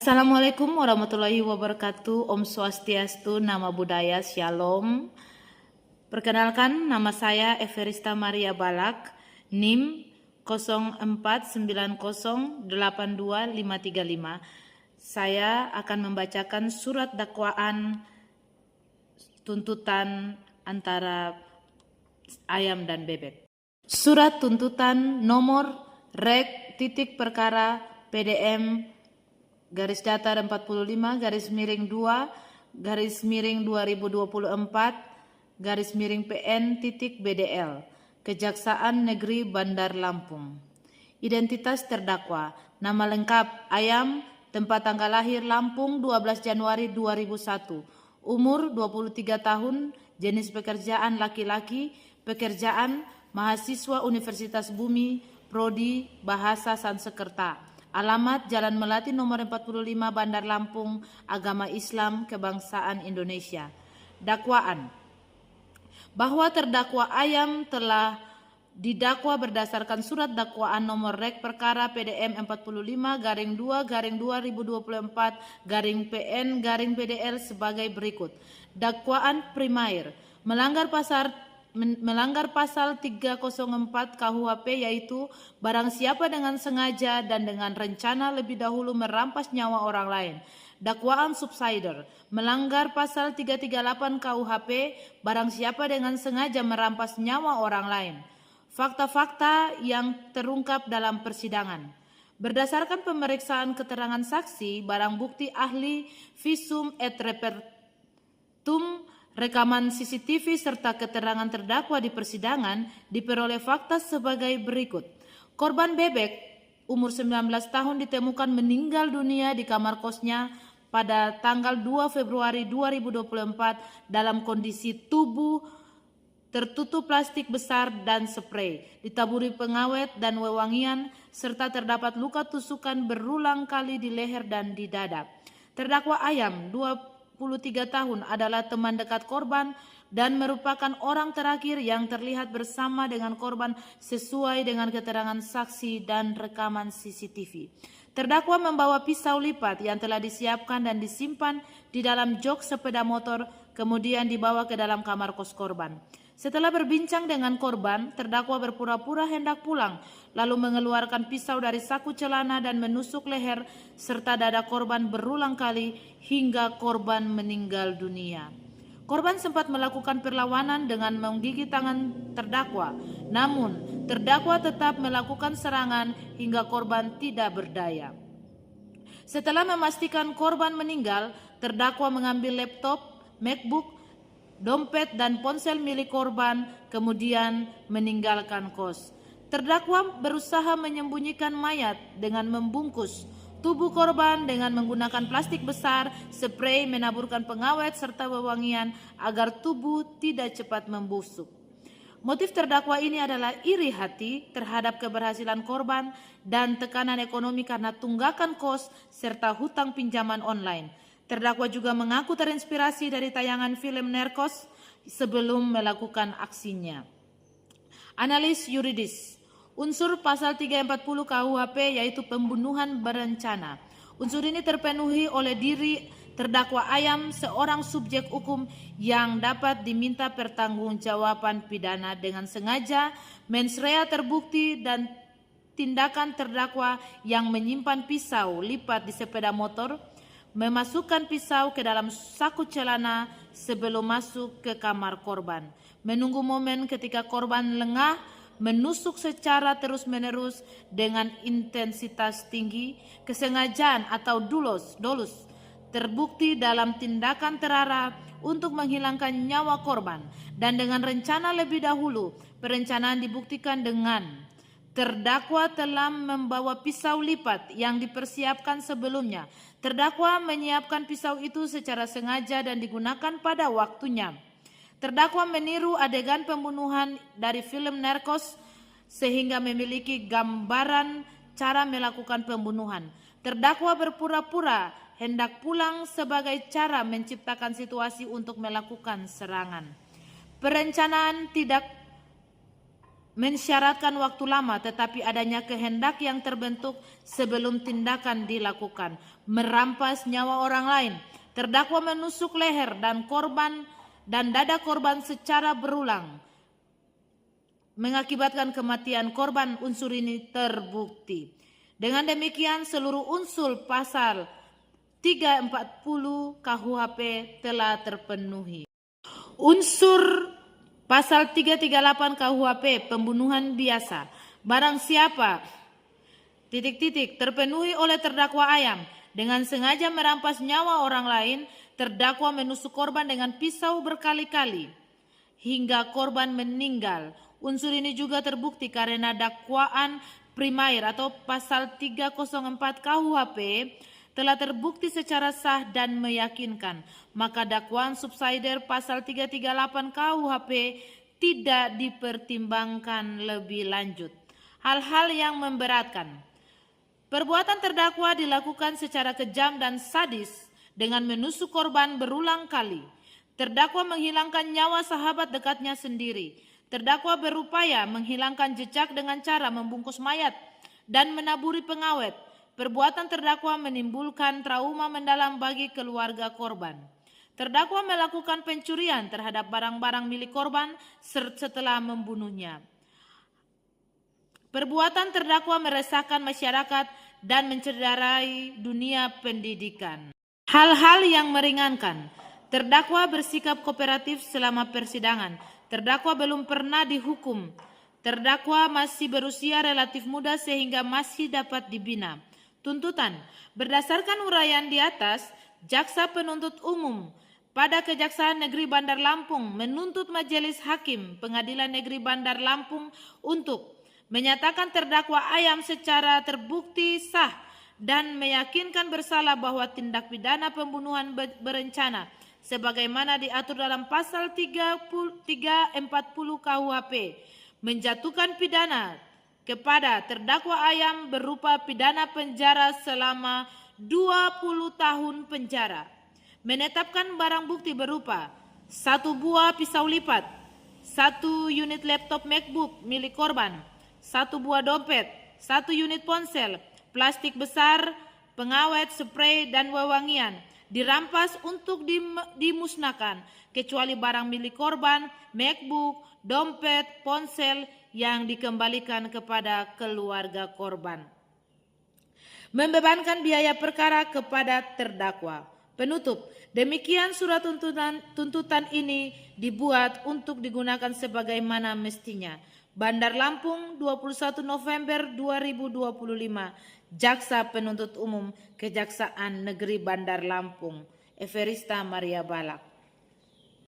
Assalamualaikum warahmatullahi wabarakatuh. Om Swastiastu, Nama Budaya, Shalom. Perkenalkan, nama saya Everista Maria Balak, NIM 049082535. Saya akan membacakan surat dakwaan tuntutan antara ayam dan bebek. Surat tuntutan nomor rek titik perkara PDM garis datar 45 garis miring 2 garis miring 2024 garis miring PN titik BDL Kejaksaan Negeri Bandar Lampung. Identitas terdakwa: nama lengkap Ayam, tempat tanggal lahir Lampung 12 Januari 2001, umur 23 tahun, jenis pekerjaan laki-laki, pekerjaan mahasiswa Universitas Bumi, prodi Bahasa Sanskerta. Alamat Jalan Melati nomor 45 Bandar Lampung, agama Islam, kebangsaan Indonesia. Dakwaan: bahwa terdakwa Ayam telah didakwa berdasarkan surat dakwaan nomor rek perkara PDM 45-2-2024 PN-BDL sebagai berikut. Dakwaan primair: melanggar pasal 304 KUHP, yaitu barang siapa dengan sengaja dan dengan rencana lebih dahulu merampas nyawa orang lain. Dakwaan subsider: melanggar pasal 338 KUHP, barang siapa dengan sengaja merampas nyawa orang lain. Fakta-fakta yang terungkap dalam persidangan: berdasarkan pemeriksaan keterangan saksi, barang bukti ahli, visum et repertum, rekaman CCTV serta keterangan terdakwa di persidangan, diperoleh fakta sebagai berikut. Korban bebek umur 19 tahun ditemukan meninggal dunia di kamar kosnya pada tanggal 2 Februari 2024 dalam kondisi tubuh tertutup plastik besar dan sprei, ditaburi pengawet dan wewangian, serta terdapat luka tusukan berulang kali di leher dan di dada. Terdakwa Ayam, 23 tahun, adalah teman dekat korban dan merupakan orang terakhir yang terlihat bersama dengan korban sesuai dengan keterangan saksi dan rekaman CCTV. Terdakwa membawa pisau lipat yang telah disiapkan dan disimpan di dalam jok sepeda motor, kemudian dibawa ke dalam kamar kos korban. Setelah berbincang dengan korban, terdakwa berpura-pura hendak pulang, lalu mengeluarkan pisau dari saku celana dan menusuk leher serta dada korban berulang kali hingga korban meninggal dunia. Korban sempat melakukan perlawanan dengan menggigit tangan terdakwa, namun terdakwa tetap melakukan serangan hingga korban tidak berdaya. Setelah memastikan korban meninggal, terdakwa mengambil laptop, MacBook, dompet dan ponsel milik korban, kemudian meninggalkan kos. Terdakwa berusaha menyembunyikan mayat dengan membungkus tubuh korban dengan menggunakan plastik besar, sprei, menaburkan pengawet, serta wewangian agar tubuh tidak cepat membusuk. Motif terdakwa ini adalah iri hati terhadap keberhasilan korban dan tekanan ekonomi karena tunggakan kos serta hutang pinjaman online. Terdakwa juga mengaku terinspirasi dari tayangan film Narcos sebelum melakukan aksinya. Analis yuridis: unsur pasal 340 KUHP yaitu pembunuhan berencana. Unsur ini terpenuhi oleh diri terdakwa Ayam, seorang subjek hukum yang dapat diminta pertanggungjawaban pidana dengan sengaja, mens rea terbukti, dan tindakan terdakwa yang menyimpan pisau lipat di sepeda motor, memasukkan pisau ke dalam saku celana sebelum masuk ke kamar korban, menunggu momen ketika korban lengah, menusuk secara terus-menerus dengan intensitas tinggi, kesengajaan atau dolus terbukti dalam tindakan terarah untuk menghilangkan nyawa korban, dan dengan rencana lebih dahulu. Perencanaan dibuktikan dengan terdakwa telah membawa pisau lipat yang dipersiapkan sebelumnya. Terdakwa menyiapkan pisau itu secara sengaja dan digunakan pada waktunya. Terdakwa meniru adegan pembunuhan dari film Narcos sehingga memiliki gambaran cara melakukan pembunuhan. Terdakwa berpura-pura hendak pulang sebagai cara menciptakan situasi untuk melakukan serangan. Perencanaan tidak mensyaratkan waktu lama, tetapi adanya kehendak yang terbentuk sebelum tindakan dilakukan, merampas nyawa orang lain. Terdakwa menusuk leher dan dada korban secara berulang, mengakibatkan kematian korban. Unsur ini terbukti. Dengan demikian seluruh unsur pasal 340 KUHP telah terpenuhi. Unsur pasal 338 KUHP pembunuhan biasa. Barang siapa terpenuhi oleh terdakwa Ayam dengan sengaja merampas nyawa orang lain, terdakwa menusuk korban dengan pisau berkali-kali hingga korban meninggal. Unsur ini juga terbukti karena dakwaan primair atau pasal 304 KUHP telah terbukti secara sah dan meyakinkan. Maka dakwaan subsidiar pasal 338 KUHP tidak dipertimbangkan lebih lanjut. Hal-hal yang memberatkan. Perbuatan terdakwa dilakukan secara kejam dan sadis dengan menusuk korban berulang kali. Terdakwa menghilangkan nyawa sahabat dekatnya sendiri. Terdakwa berupaya menghilangkan jejak dengan cara membungkus mayat dan menaburi pengawet. Perbuatan terdakwa menimbulkan trauma mendalam bagi keluarga korban. Terdakwa melakukan pencurian terhadap barang-barang milik korban setelah membunuhnya. Perbuatan terdakwa meresahkan masyarakat dan mencederai dunia pendidikan. Hal-hal yang meringankan. Terdakwa bersikap kooperatif selama persidangan. Terdakwa belum pernah dihukum. Terdakwa masih berusia relatif muda sehingga masih dapat dibina. Tuntutan. Berdasarkan uraian di atas, Jaksa Penuntut Umum pada Kejaksaan Negeri Bandar Lampung menuntut Majelis Hakim Pengadilan Negeri Bandar Lampung untuk menyatakan terdakwa Ayam secara terbukti sah dan meyakinkan bersalah bahwa tindak pidana pembunuhan berencana sebagaimana diatur dalam pasal 340 KUHP menjatuhkan pidana kepada terdakwa Ayam berupa pidana penjara selama 20 tahun penjara, menetapkan barang bukti berupa 1 buah pisau lipat, 1 unit laptop MacBook milik korban, 1 buah dompet, 1 unit ponsel, plastik besar, pengawet, spray, dan wewangian dirampas untuk dimusnahkan, kecuali barang milik korban, MacBook, dompet, ponsel yang dikembalikan kepada keluarga korban. Membebankan biaya perkara kepada terdakwa. Penutup. Demikian surat tuntutan ini dibuat untuk digunakan sebagaimana mestinya. Bandar Lampung, 21 November 2025. Jaksa Penuntut Umum Kejaksaan Negeri Bandar Lampung, Everista Maria Balak.